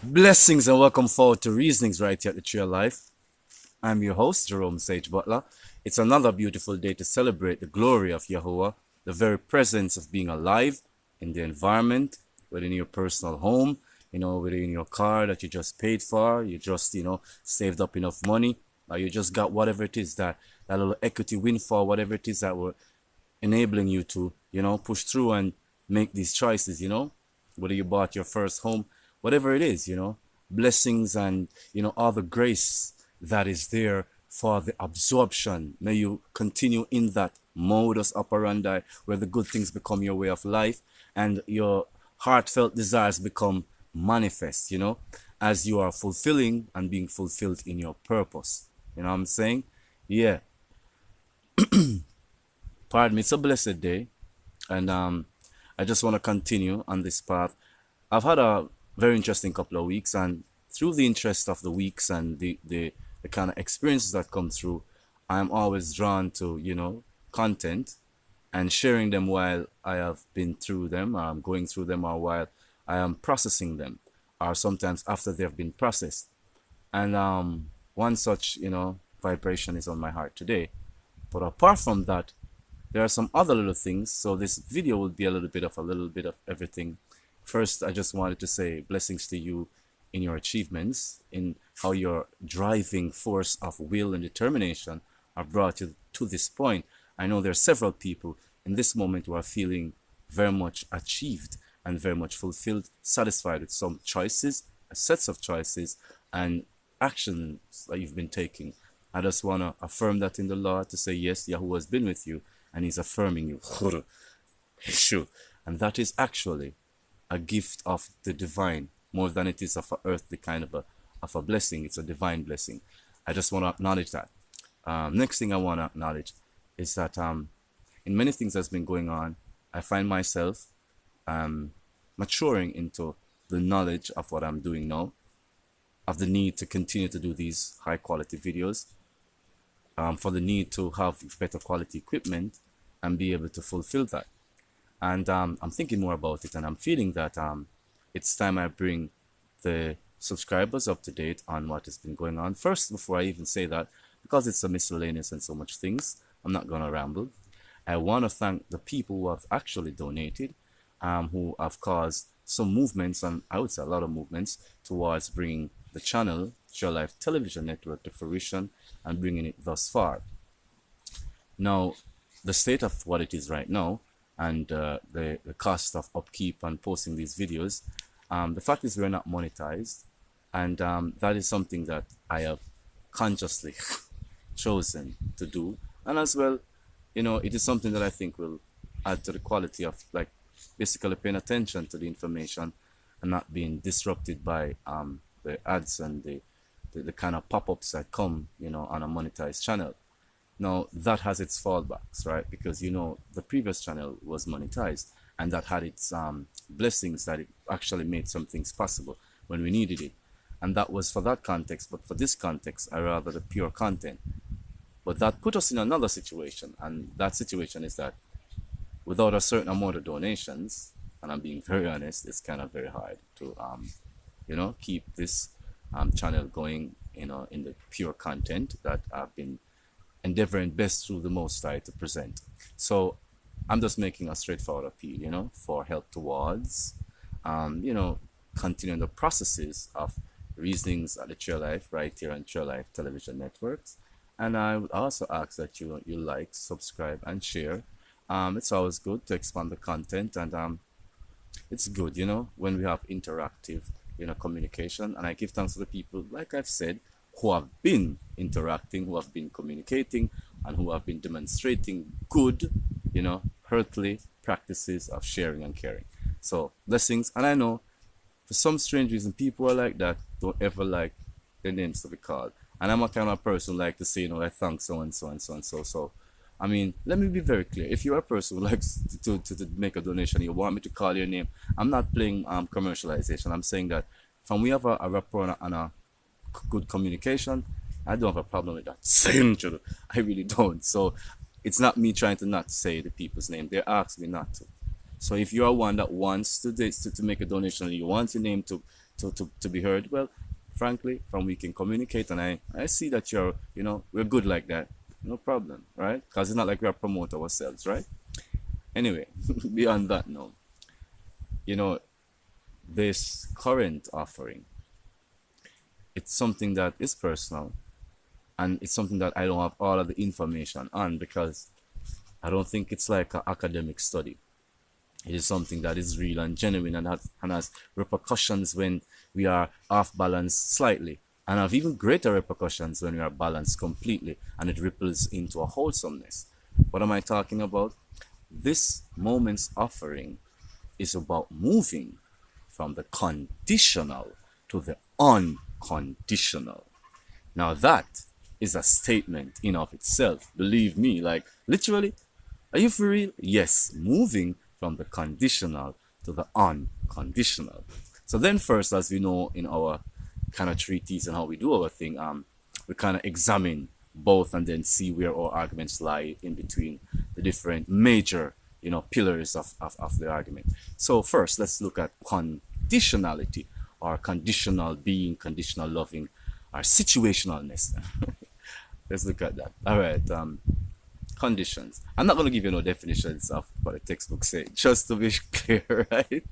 Blessings and welcome forward to Reasonings right here at the Tree of Life. I'm your host, Jerome Sage Butler. It's another beautiful day to celebrate the glory of Yahuwah, the very presence of being alive in the environment, within your personal home, within your car that you just paid for, you just, saved up enough money, or you just got whatever it is that little equity windfall, whatever it is that will enabling you to, push through and make these choices, whether you bought your first home, whatever it is, blessings and, all the grace that is there for the absorption. May you continue in that modus operandi where the good things become your way of life and your heartfelt desires become manifest, as you are fulfilling and being fulfilled in your purpose. You know what I'm saying? Yeah. Pardon me, it's a blessed day, and I just want to continue on this path. I've had a very interesting couple of weeks, and through the interest of the weeks and the kind of experiences that come through, I'm always drawn to, content and sharing them while I have been through them, or I'm going through them, or while I am processing them, or sometimes after they've been processed. And one such, vibration is on my heart today. But apart from that, there are some other little things. So this video will be a little bit of everything. First, I just wanted to say blessings to you in your achievements, in how your driving force of will and determination have brought you to this point. I know there are several people in this moment who are feeling very much achieved and very much fulfilled, satisfied with some choices, sets of choices, and actions that you've been taking. I just want to affirm that in the Lord, to say, yes, Yahuwah has been with you and He's affirming you. Sure. And that is actually a gift of the divine more than it is of an earthly kind of a blessing. It's a divine blessing. I just want to acknowledge that. Next thing I want to acknowledge is that in many things that's been going on, I find myself maturing into the knowledge of what I'm doing now, of the need to continue to do these high quality videos, for the need to have better quality equipment and be able to fulfill that. And I'm thinking more about it, and I'm feeling that it's time I bring the subscribers up to date on what has been going on. First, before I even say that, because it's a miscellaneous and so much things, I'm not going to ramble. I want to thank the people who have actually donated, who have caused some movements, and I would say a lot of movements, towards bringing the channel, Your Life Television Network, to fruition and bringing it thus far. Now, the state of what it is right now, and the cost of upkeep and posting these videos, the fact is we're not monetized, and that is something that I have consciously chosen to do. And as well, it is something that I think will add to the quality of, like, basically paying attention to the information and not being disrupted by the ads and the kind of pop-ups that come, on a monetized channel. Now, that has its fallbacks, right? Because, the previous channel was monetized, and that had its blessings, that it actually made some things possible when we needed it. And that was for that context. But for this context, I rather the pure content. But that put us in another situation. And that situation is that without a certain amount of donations, and I'm being very honest, it's kind of very hard to, keep this channel going, in the pure content that I've been endeavoring best through the Most High to present. So I'm just making a straightforward appeal, for help towards, continuing the processes of reasonings at the Tree of Life right here on Tree of Life Television Networks. And I would also ask that you like, subscribe, and share. It's always good to expand the content, and it's good, when we have interactive, communication. And I give thanks to the people, like I've said, who have been interacting, who have been communicating, and who have been demonstrating good, earthly practices of sharing and caring. So blessings. And I know for some strange reason, people are like that, don't ever like their names to be called. And I'm a kind of person who like to say, I thank so and so and so and so. So, I mean, let me be very clear. If you're a person who likes to make a donation, you want me to call your name, I'm not playing commercialization. I'm saying that from we have a rapport and a good communication, I don't have a problem with that. Saying true, I really don't. So it's not me trying to not say the people's name. They ask me not to. So if you are one that wants to make a donation, and you want your name to to be heard. Well, frankly, from we can communicate, and I see that you're, we're good like that. No problem, right? Because it's not like we are promote ourselves, right? Anyway, beyond that, no. You know, this current offering, it's something that is personal, and it's something that I don't have all of the information on, because I don't think it's like an academic study. It is something that is real and genuine, and has repercussions when we are off balance slightly, and have even greater repercussions when we are balanced completely, and it ripples into a wholesomeness. What am I talking about? This moment's offering is about moving from the conditional to the unconditional. Now that is a statement in of itself. Believe me, like literally, are you for real? Yes, moving from the conditional to the unconditional. So then first, as we know in our kind of treatise and how we do our thing, we kind of examine both and then see where our arguments lie in between the different major, pillars of the argument. So first, let's look at conditionality, or conditional being, conditional loving, or situationalness. Let's look at that. All right. Conditions. I'm not going to give you no definitions of what the textbook say, just to be clear, right?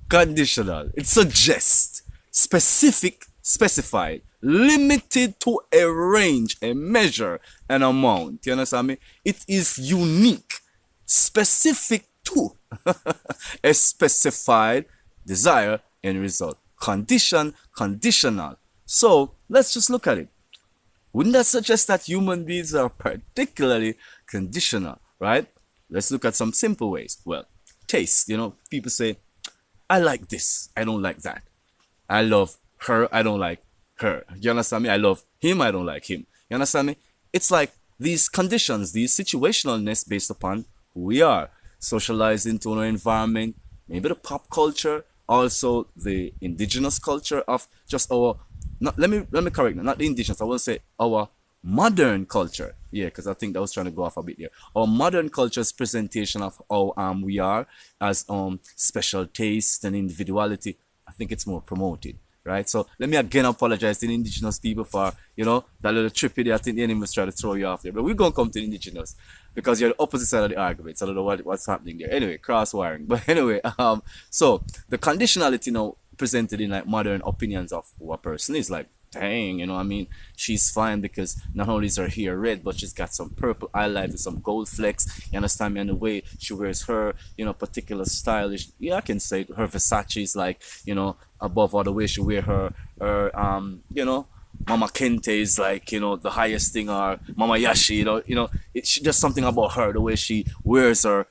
Conditional. It suggests specific, specified, limited to a range, a measure, an amount. You understand me? It is unique, specific to a specified desire and result. Condition, conditional. So let's just look at it. Wouldn't that suggest that human beings are particularly conditional, right? Let's look at some simple ways. Well, taste, people say, I like this, I don't like that. I love her, I don't like her. You understand me? I love him, I don't like him. You understand me? It's like these conditions, these situationalness based upon who we are, socialized into our environment, maybe the pop culture, also the indigenous culture of just our, not, let me correct that, not the indigenous, I will say our modern culture. Yeah, because I think that was trying to go off a bit there. Our modern culture's presentation of how we are as special taste and individuality, I think it's more promoted, right? So let me again apologize to the indigenous people for, that little trippy there. I think the enemy was trying to throw you off there. But we're going to come to the indigenous because you're the opposite side of the argument. So I don't know what's happening there. Anyway, cross wiring. But anyway, so the conditionality now presented in like modern opinions of who a person is, like, dang, she's fine because not only is her hair red, but she's got some purple highlight with some gold flecks. You understand me? And the way she wears her, particular stylish. Yeah, I can say her Versace is like, above all, the way she wear her, Mama Kente is like, the highest thing, or Mama Yashi, it's just something about her, the way she wears her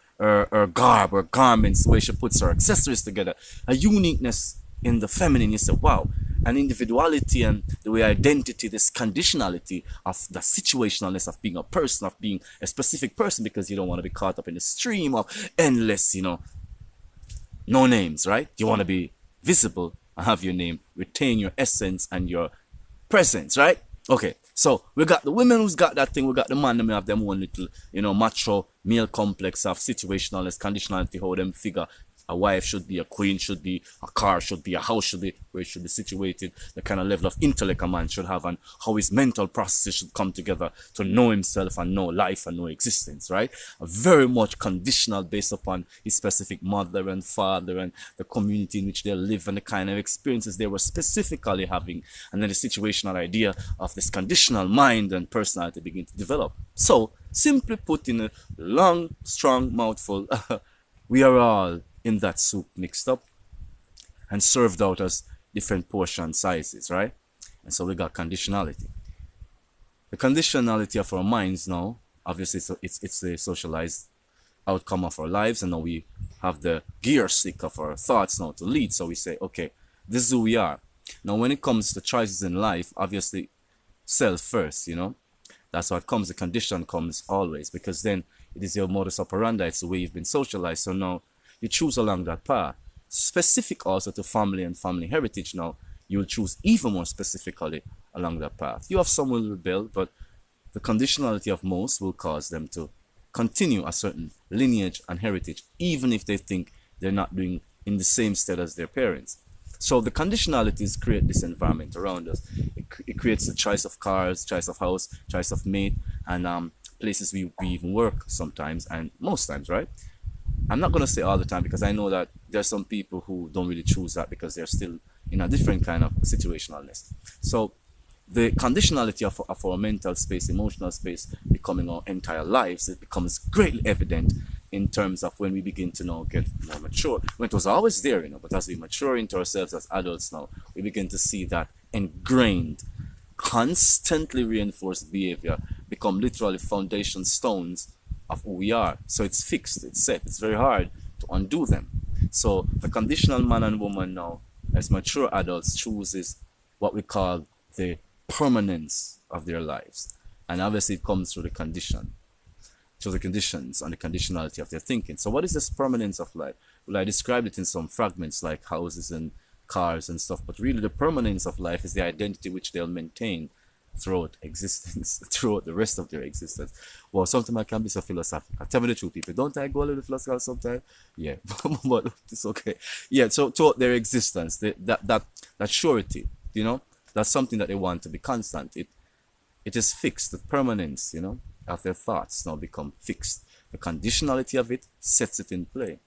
garb, her garments, the way she puts her accessories together, a uniqueness in the feminine. You say, wow, an individuality, and the way identity, this conditionality of the situationalness of being a person, of being a specific person, because you don't want to be caught up in the stream of endless, no names, right? You want to be visible and have your name, retain your essence and your presence, right? Okay, so we got the women who's got that thing, we got the man that have them one little, macho male complex of situationalness, conditionality, how them figure a wife should be, a queen should be, a car should be, a house should be, where it should be situated, the kind of level of intellect a man should have, and how his mental processes should come together to know himself and know life and know existence, right? Very much conditional based upon his specific mother and father and the community in which they live and the kind of experiences they were specifically having, and then the situational idea of this conditional mind and personality begin to develop. So, simply put, in a long, strong mouthful, we are all in that soup mixed up and served out as different portion sizes, right? And so we got conditionality. The conditionality of our minds now, obviously, so it's the socialized outcome of our lives, and now we have the gear stick of our thoughts now to lead. So we say, okay, this is who we are. Now, when it comes to choices in life, obviously, self first, That's what comes. The condition comes always, because then it is your modus operandi. It's the way you've been socialized. So now you choose along that path. Specific also to family and family heritage now, you'll choose even more specifically along that path. You have some will rebel, but the conditionality of most will cause them to continue a certain lineage and heritage, even if they think they're not doing in the same state as their parents. So the conditionalities create this environment around us. It creates the choice of cars, choice of house, choice of mate, and places we even work sometimes and most times, right? I'm not going to say all the time because I know that there's some people who don't really choose that because they're still in a different kind of situationalness. So the conditionality of our mental space, emotional space becoming our entire lives, it becomes greatly evident in terms of when we begin to now get more mature. When it was always there, but as we mature into ourselves as adults now, we begin to see that ingrained, constantly reinforced behavior become literally foundation stones of who we are. So it's fixed, it's set, it's very hard to undo them. So the conditional man and woman now, as mature adults, chooses what we call the permanence of their lives. And obviously it comes through the condition, through the conditions and the conditionality of their thinking. So what is this permanence of life? Well, I described it in some fragments like houses and cars and stuff, but really the permanence of life is the identity which they'll maintain throughout existence, throughout the rest of their existence. Well, sometimes I can be so philosophical. Tell me the truth, people. Don't I go a little philosophical sometimes? Yeah, but it's okay. Yeah, so throughout their existence, that surety, that's something that they want to be constant. It is fixed. The permanence, of their thoughts now become fixed. The conditionality of it sets it in play.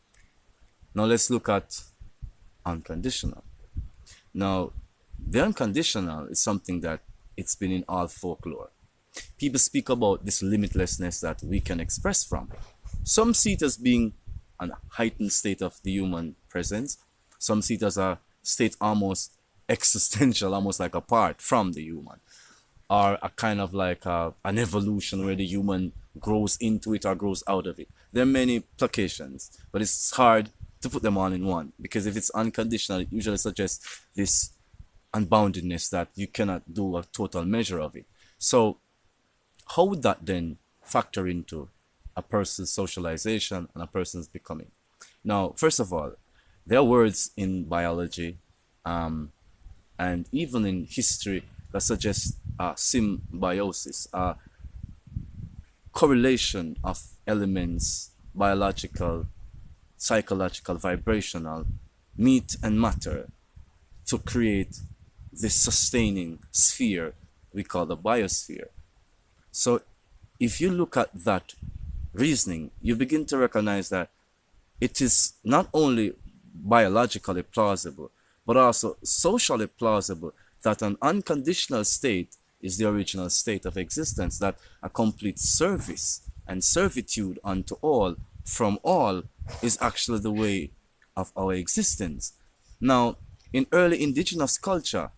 Now let's look at unconditional. Now, the unconditional is something that it's been in all folklore. People speak about this limitlessness that we can express from. Some see it as being a heightened state of the human presence. Some see it as a state almost existential, almost like apart from the human. Or a kind of like an evolution where the human grows into it or grows out of it. There are many placations, but it's hard to put them all in one, because if it's unconditional, it usually suggests this unboundedness that you cannot do a total measure of it. So how would that then factor into a person's socialization and a person's becoming? Now, first of all, there are words in biology and even in history that suggest symbiosis, correlation of elements, biological, psychological, vibrational, meat and matter, to create this sustaining sphere we call the biosphere. So if you look at that reasoning, you begin to recognize that it is not only biologically plausible, but also socially plausible that an unconditional state is the original state of existence, that a complete service and servitude unto all, from all, is actually the way of our existence. Now, in early indigenous culture,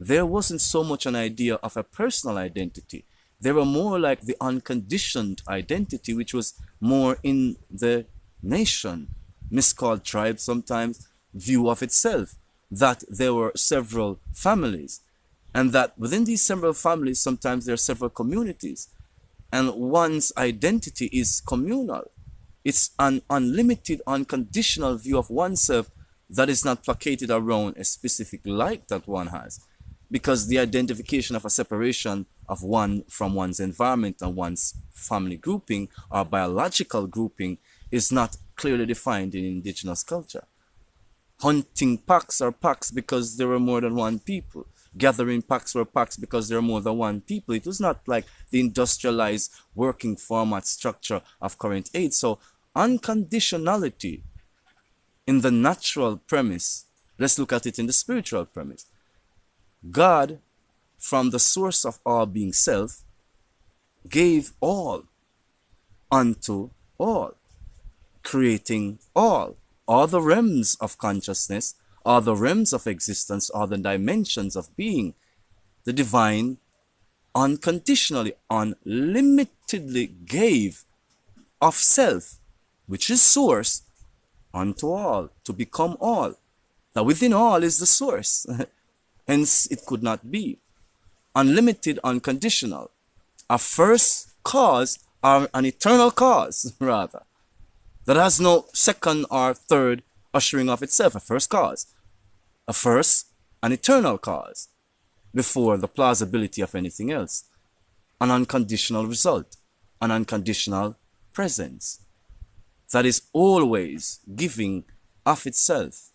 there wasn't so much an idea of a personal identity. They were more like the unconditioned identity, which was more in the nation, miscalled tribe sometimes, view of itself, that there were several families, and that within these several families, sometimes there are several communities, and one's identity is communal. It's an unlimited, unconditional view of oneself that is not placated around a specific like that one has. Because the identification of a separation of one from one's environment and one's family grouping or biological grouping is not clearly defined in indigenous culture. Hunting packs are packs because there were more than one people. Gathering packs were packs because there were more than one people. It was not like the industrialized working format structure of current age. So unconditionality in the natural premise, let's look at it in the spiritual premise. God, from the source of all being self, gave all unto all, creating all the realms of consciousness, all the realms of existence, all the dimensions of being. The divine unconditionally, unlimitedly gave of self, which is source, unto all, to become all. That within all is the source. Hence, it could not be. Unlimited, unconditional. A first cause, or an eternal cause, rather, that has no second or third ushering of itself. A first cause. A first, an eternal cause, before the plausibility of anything else. An unconditional result. An unconditional presence. That is always giving of itself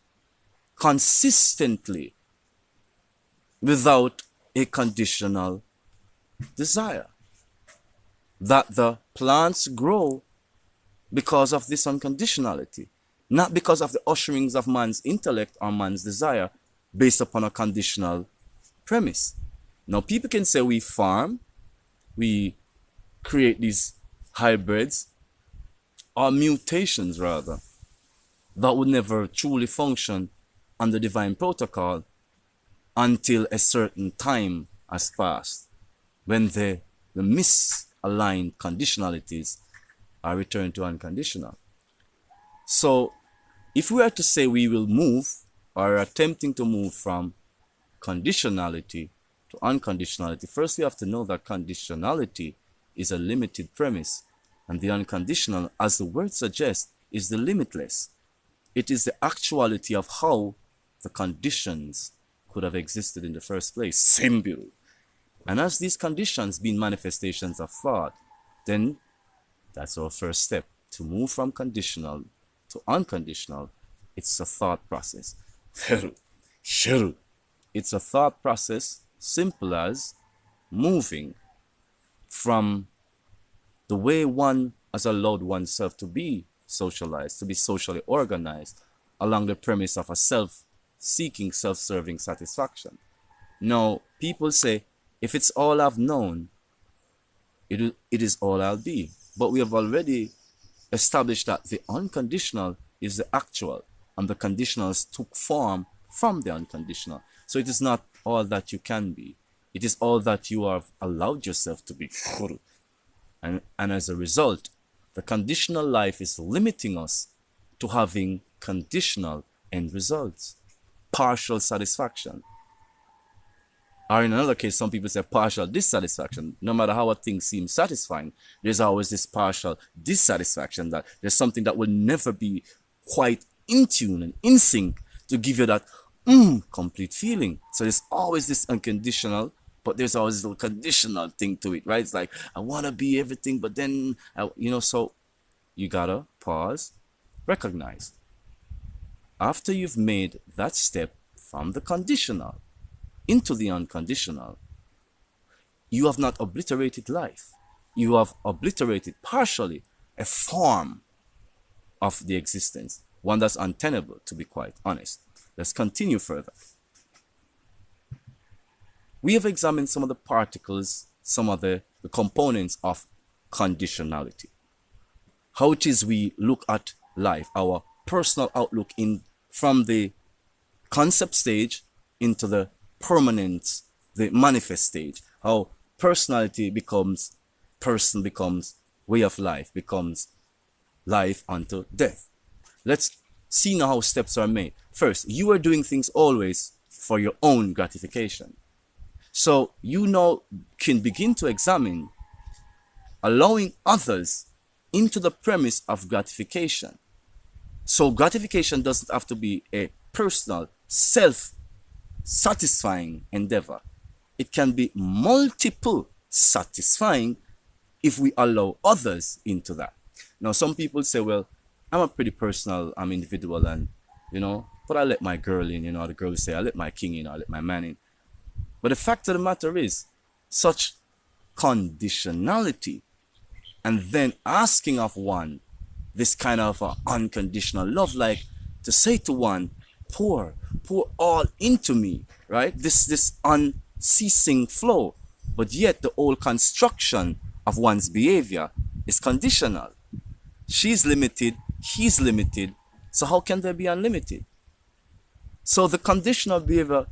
consistently without a conditional desire. That the plants grow because of this unconditionality, not because of the usherings of man's intellect or man's desire based upon a conditional premise. Now, people can say we farm, we create these hybrids or mutations rather that would never truly function under divine protocol until a certain time has passed, when the misaligned conditionalities are returned to unconditional. So if we are to say we will move or are attempting to move from conditionality to unconditionality, first we have to know that conditionality is a limited premise, and the unconditional, as the word suggests, is the limitless. It is the actuality of how the conditions could have existed in the first place, symbol. And as these conditions being manifestations of thought, then that's our first step. To move from conditional to unconditional, it's a thought process. It's a thought process, simple as moving from the way one has allowed oneself to be socialized, to be socially organized, along the premise of a self-seeking, self-serving satisfaction. Now, people say, if it's all I've known, it is all I'll be. But we have already established that the unconditional is the actual, and the conditionals took form from the unconditional. So it is not all that you can be. It is all that you have allowed yourself to be. And as a result, the conditional life is limiting us to having conditional end results, partial satisfaction. Or in another case, some people say partial dissatisfaction. No matter how a thing seems satisfying, there's always this partial dissatisfaction, that there's something that will never be quite in tune and in sync to give you that complete feeling. So there's always this unconditional, but there's always this little conditional thing to it, right? It's like, I want to be everything, but then, so you gotta pause, recognize. After you've made that step from the conditional into the unconditional, you have not obliterated life. You have obliterated partially a form of the existence, one that's untenable, to be quite honest. Let's continue further. We have examined some of the particles, some of the components of conditionality. How it is we look at life, our personal outlook from the concept stage into the permanence, the manifest stage. How personality becomes person, becomes way of life, becomes life unto death. Let's see now how steps are made. First, you are doing things always for your own gratification. So you now can begin to examine allowing others into the premise of gratification. So gratification doesn't have to be a personal, self-satisfying endeavor. It can be multiple satisfying if we allow others into that. Now, some people say, well, I'm a pretty personal, I'm individual, and, but I let my girl in, the girls say, I let my king in, I let my man in. But the fact of the matter is, such conditionality, and then asking of one this kind of unconditional love, like to say to one, pour all into me, right? This unceasing flow. But yet the whole construction of one's behavior is conditional. She's limited, he's limited, so how can there be unlimited? So the conditional behavior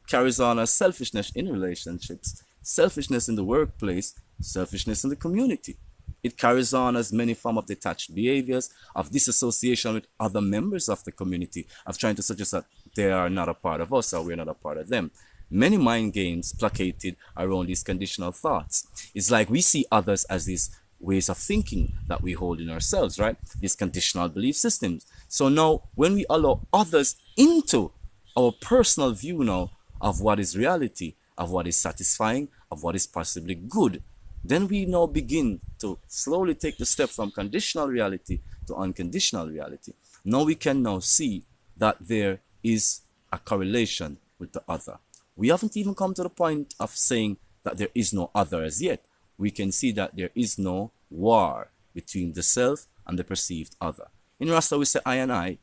carries on as selfishness in relationships, selfishness in the workplace, selfishness in the community. It carries on as many forms of detached behaviors, of disassociation with other members of the community, of trying to suggest that they are not a part of us or we're not a part of them. Many mind games placated around these conditional thoughts. It's like we see others as these ways of thinking that we hold in ourselves, right? These conditional belief systems. So now, when we allow others into our personal view now of what is reality, of what is satisfying, of what is possibly good, then we now begin to slowly take the step from conditional reality to unconditional reality. Now we can now see that there is a correlation with the other. We haven't even come to the point of saying that there is no other as yet. We can see that there is no war between the self and the perceived other. In Rasta we say I and I.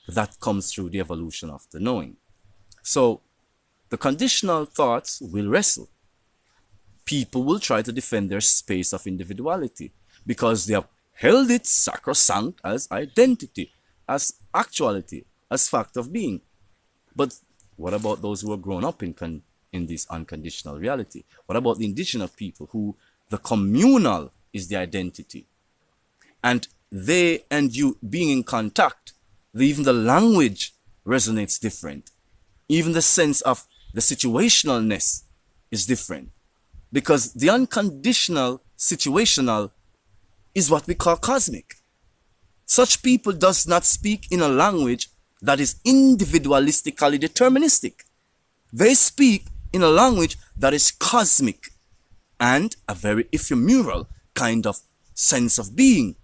That comes through the evolution of the knowing. So the conditional thoughts will wrestle. People will try to defend their space of individuality because they have held it sacrosanct as identity, as actuality, as fact of being. But what about those who are grown up in this unconditional reality? What about the indigenous people who the communal is the identity? And they and you being in contact, even the language resonates different. Even the sense of the situationalness is different. Because the unconditional situational is what we call cosmic. Such people does not speak in a language that is individualistically deterministic. They speak in a language that is cosmic and a very ephemeral kind of sense of being.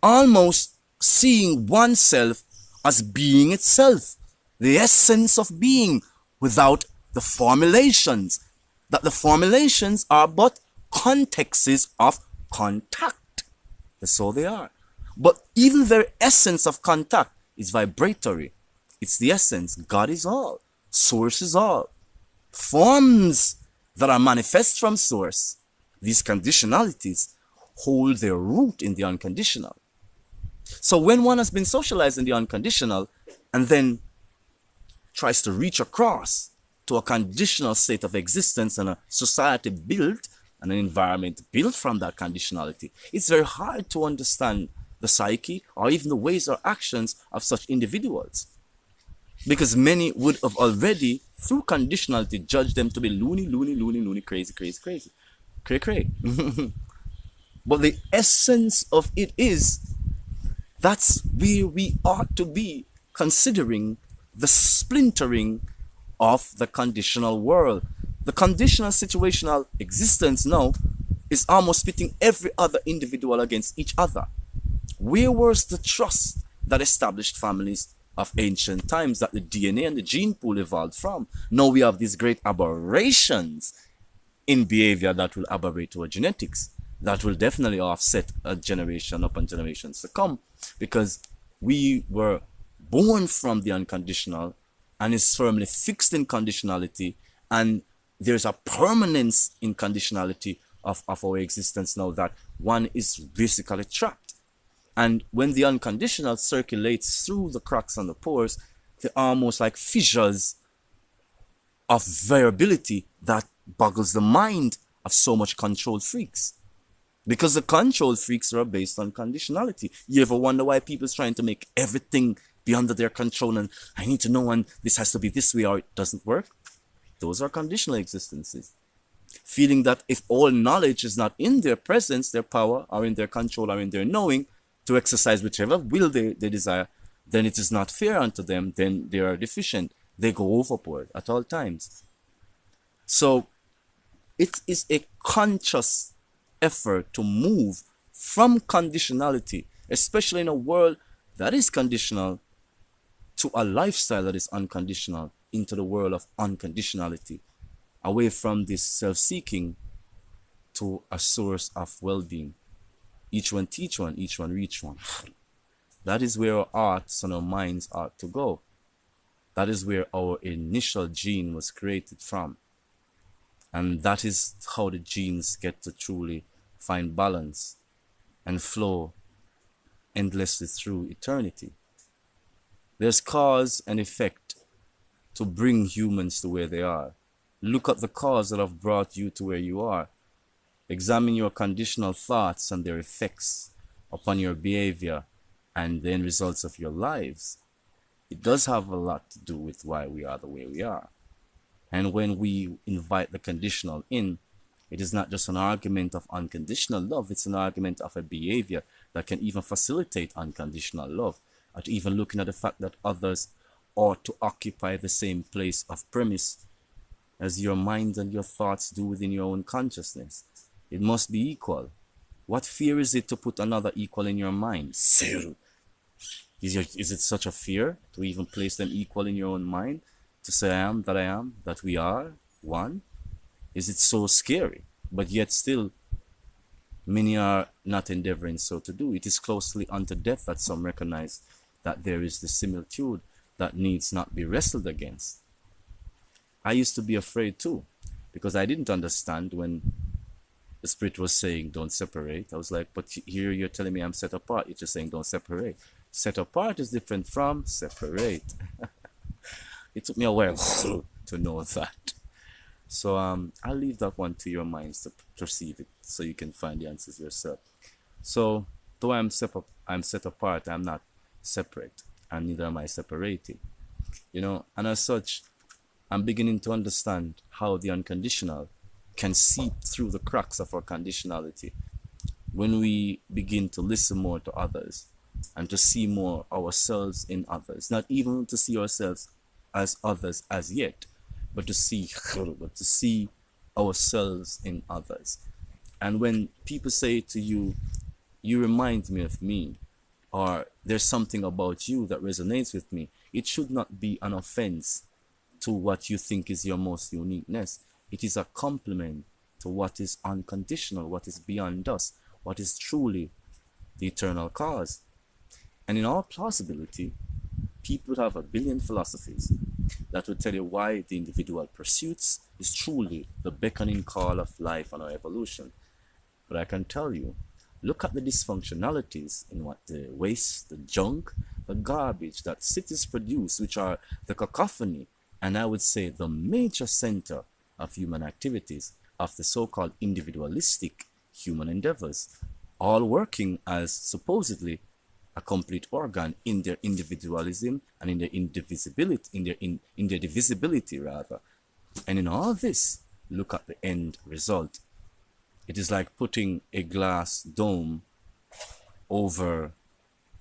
Almost seeing oneself as being itself, the essence of being without the formulations, that the formulations are but contexts of contact. That's all they are. But even their essence of contact is vibratory. It's the essence. God is all. Source is all. Forms that are manifest from source, these conditionalities hold their root in the unconditional. So when one has been socialized in the unconditional and then tries to reach across to a conditional state of existence and a society built and an environment built from that conditionality, it's very hard to understand the psyche or even the ways or actions of such individuals. Because many would have already, through conditionality, judged them to be loony, crazy. Cray. But the essence of it is, that's where we ought to be considering the splintering of the conditional world. The conditional situational existence now is almost pitting every other individual against each other. Where was the trust that established families of ancient times, that the DNA and the gene pool evolved from? Now we have these great aberrations in behavior that will aberrate our genetics, that will definitely offset a generation upon generations to come, because we were born from the unconditional and is firmly fixed in conditionality, and there's a permanence in conditionality of our existence now, that one is basically trapped. And when the unconditional circulates through the cracks and the pores, they're almost like fissures of variability that boggles the mind of so much control freaks. Because the control freaks are based on conditionality. You ever wonder why people's trying to make everything be under their control, and I need to know, and this has to be this way or it doesn't work? Those are conditional existences. Feeling that if all knowledge is not in their presence, their power, or in their control, or in their knowing, to exercise whichever will they desire, then it is not fair unto them, then they are deficient. They go overboard at all times. So it is a conscious effort to move from conditionality, especially in a world that is conditional, to a lifestyle that is unconditional, into the world of unconditionality, away from this self-seeking to a source of well-being. Each one teach one, each one reach one. That is where our hearts and our minds ought to go. That is where our initial gene was created from. And that is how the genes get to truly find balance and flow endlessly through eternity. There's cause and effect to bring humans to where they are. Look at the cause that have brought you to where you are. Examine your conditional thoughts and their effects upon your behavior and the end results of your lives. It does have a lot to do with why we are the way we are. And when we invite the conditional in, it is not just an argument of unconditional love, it's an argument of a behavior that can even facilitate unconditional love. At even looking at the fact that others ought to occupy the same place of premise as your mind and your thoughts do within your own consciousness. It must be equal. What fear is it to put another equal in your mind? Zero. Is it such a fear to even place them equal in your own mind? To say I am, that we are one? Is it so scary? But yet still, many are not endeavoring so to do. It is closely unto death that some recognize that there is the similitude that needs not be wrestled against. I used to be afraid too, because I didn't understand when the Spirit was saying, don't separate. I was like, but here you're telling me I'm set apart. You're just saying, don't separate. Set apart is different from separate. It took me a while to know that. So I'll leave that one to your minds to perceive it so you can find the answers yourself. So though I'm set apart, I'm not separate, and neither am I separated. And as such, I'm beginning to understand how the unconditional can seep through the cracks of our conditionality when we begin to listen more to others and to see more ourselves in others. Not even to see ourselves as others as yet, but to see ourselves in others. And when people say to you, you remind me of me, or there's something about you that resonates with me, it should not be an offense to what you think is your most uniqueness. It is a compliment to what is unconditional, what is beyond us, what is truly the eternal cause. And in all plausibility, people have a billion philosophies that would tell you why the individual pursuits is truly the beckoning call of life and our evolution. But I can tell you, look at the dysfunctionalities in what the waste, the junk, the garbage that cities produce, which are the cacophony, and I would say the major center of human activities, of the so-called individualistic human endeavors, all working as supposedly a complete organ in their individualism and in their indivisibility, in their divisibility rather. And in all this, look at the end result. It is like putting a glass dome over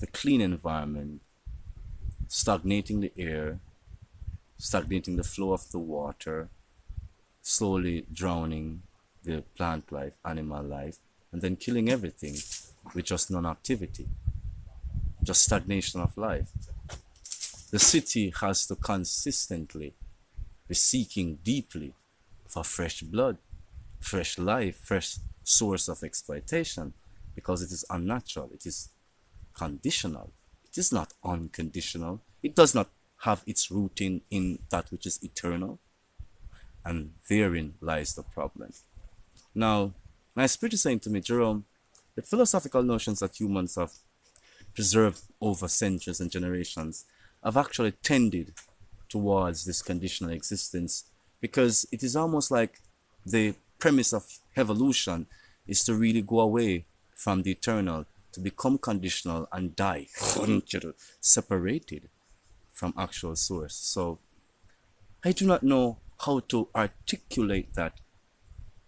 the clean environment, stagnating the air, stagnating the flow of the water, slowly drowning the plant life, animal life, and then killing everything with just non-activity, just stagnation of life. The city has to consistently be seeking deeply for fresh blood, fresh life, fresh source of exploitation, because it is unnatural, it is conditional. It is not unconditional. It does not have its rooting in that which is eternal, and therein lies the problem. Now, my spirit is saying to me, Jerome, the philosophical notions that humans have preserved over centuries and generations have actually tended towards this conditional existence, because it is almost like the premise of evolution is to really go away from the eternal, to become conditional and die separated from actual source. So I do not know how to articulate that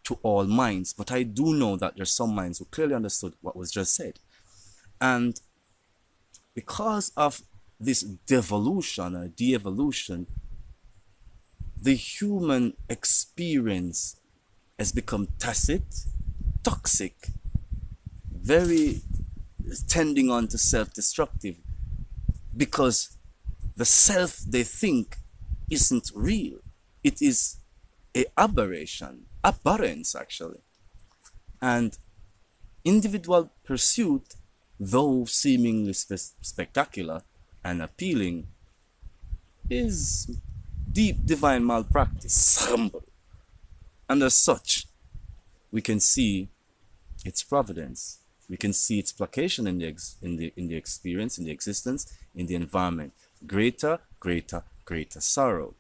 to all minds, but I do know that there's some minds who clearly understood what was just said. And because of this devolution or de-evolution, the human experience has become tacit, toxic, very tending on to self-destructive, because the self they think isn't real. It is a aberration, abhorrence actually. And individual pursuit, though seemingly spectacular and appealing, is deep divine malpractice. And as such, we can see its providence. We can see its placation in the experience, in the existence, in the environment. Greater, greater, greater sorrow.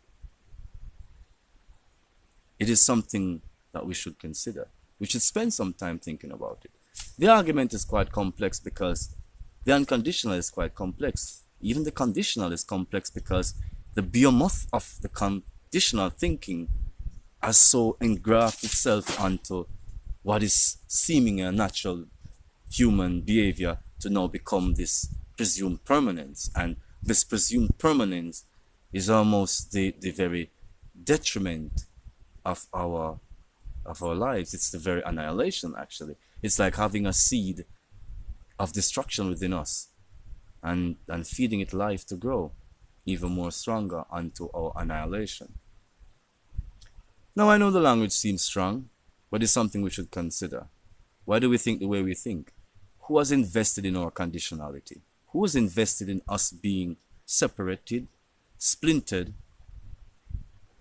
It is something that we should consider. We should spend some time thinking about it. The argument is quite complex because the unconditional is quite complex. Even the conditional is complex because the behemoth of the conditional thinking has so engrafted itself onto what is seeming a natural human behavior to now become this presumed permanence. And this presumed permanence is almost the very detriment of our lives. It's the very annihilation actually. It's like having a seed of destruction within us and feeding it life to grow even more stronger unto our annihilation. Now, I know the language seems strong, but it's something we should consider. Why do we think the way we think? Who has invested in our conditionality? Who has invested in us being separated, splintered,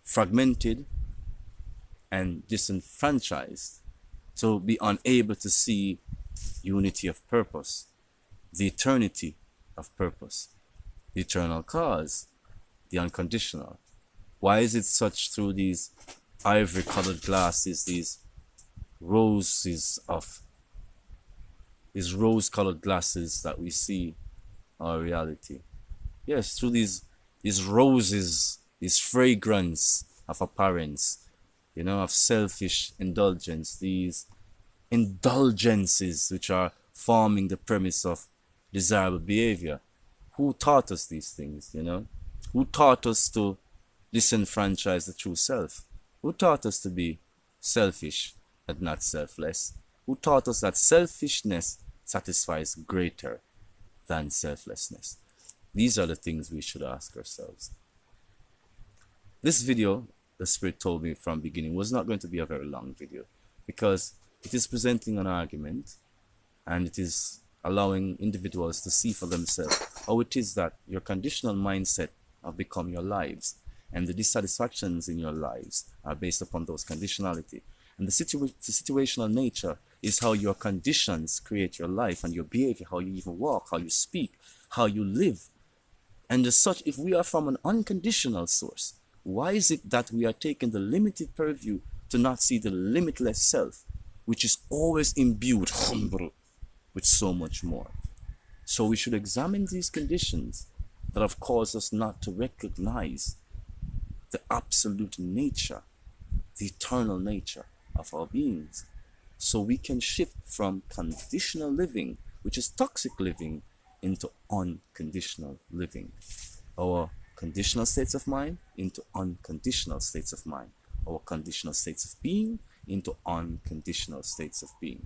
fragmented, and disenfranchised, to be unable to see unity of purpose, the eternity of purpose, the eternal cause, the unconditional? Why is it such through these ivory colored glasses, these rose colored glasses that we see our reality? Yes, through these roses, this fragrance of appearance, of selfish indulgence, these indulgences which are forming the premise of desirable behavior. Who taught us these things, Who taught us to disenfranchise the true self? Who taught us to be selfish and not selfless? Who taught us that selfishness satisfies greater than selflessness? These are the things we should ask ourselves. This video, the Spirit told me from the beginning, was not going to be a very long video, because it is presenting an argument and it is allowing individuals to see for themselves how it is that your conditional mindset have become your lives, and the dissatisfactions in your lives are based upon those conditionality. And the situational nature is how your conditions create your life and your behavior, how you even walk, how you speak, how you live. And as such, if we are from an unconditional source, why is it that we are taking the limited purview to not see the limitless self, which is always imbued with so much more? So we should examine these conditions that have caused us not to recognize the absolute nature, the eternal nature of our beings, so we can shift from conditional living, which is toxic living, into unconditional living. Our conditional states of mind into unconditional states of mind. Our conditional states of being into unconditional states of being.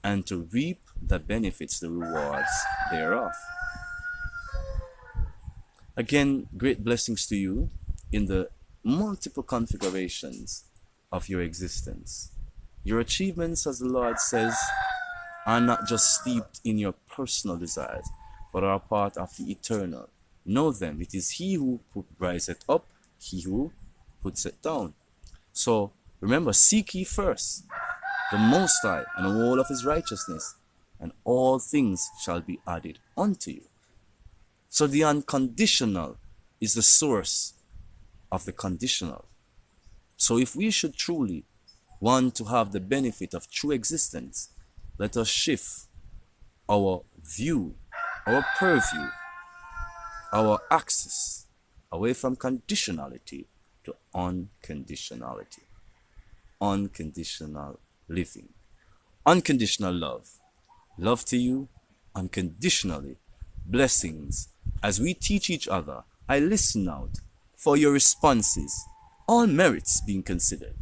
And to reap the benefits, the rewards thereof. Again, great blessings to you in the multiple configurations of your existence. Your achievements, as the Lord says, are not just steeped in your personal desires, but are part of the eternal. Know them. It is He who riseth up, He who puts it down. So remember, seek ye first the Most High and all of His righteousness, and all things shall be added unto you. So the unconditional is the source of the conditional. So if we should truly want to have the benefit of true existence, let us shift our view, our purview, our access away from conditionality to unconditionality. Unconditional living. Unconditional love. Love to you unconditionally. Blessings. As we teach each other, I listen out for your responses, all merits being considered.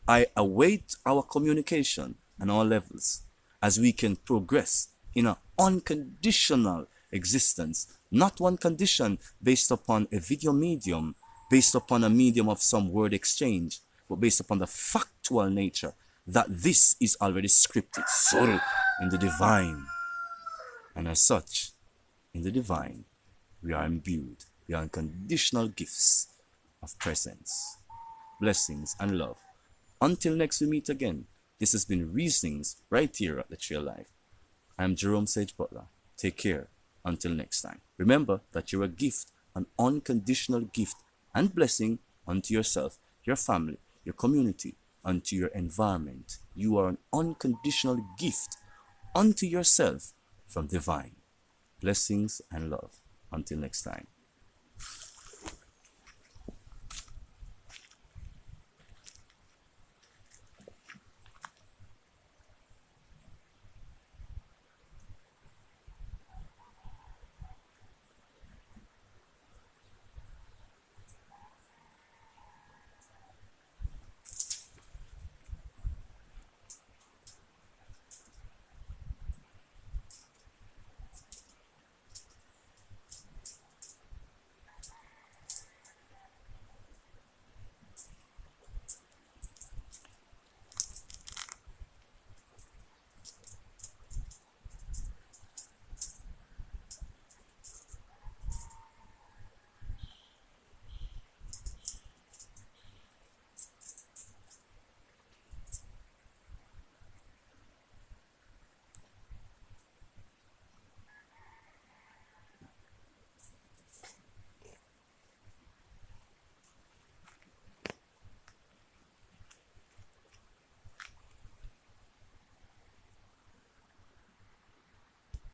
I await our communication on all levels as we can progress in an unconditional existence, not one condition based upon a video medium, based upon a medium of some word exchange, but based upon the factual nature that this is already scripted so in the divine. And as such, in the divine, we are imbued. We are unconditional gifts of presence, blessings, and love. Until next we meet again, this has been Reasonings right here at the Tree of Life. I'm Jerome Sage Butler. Take care until next time. Remember that you're a gift, an unconditional gift and blessing unto yourself, your family, your community, unto your environment. You are an unconditional gift unto yourself from divine. Blessings and love. Until next time.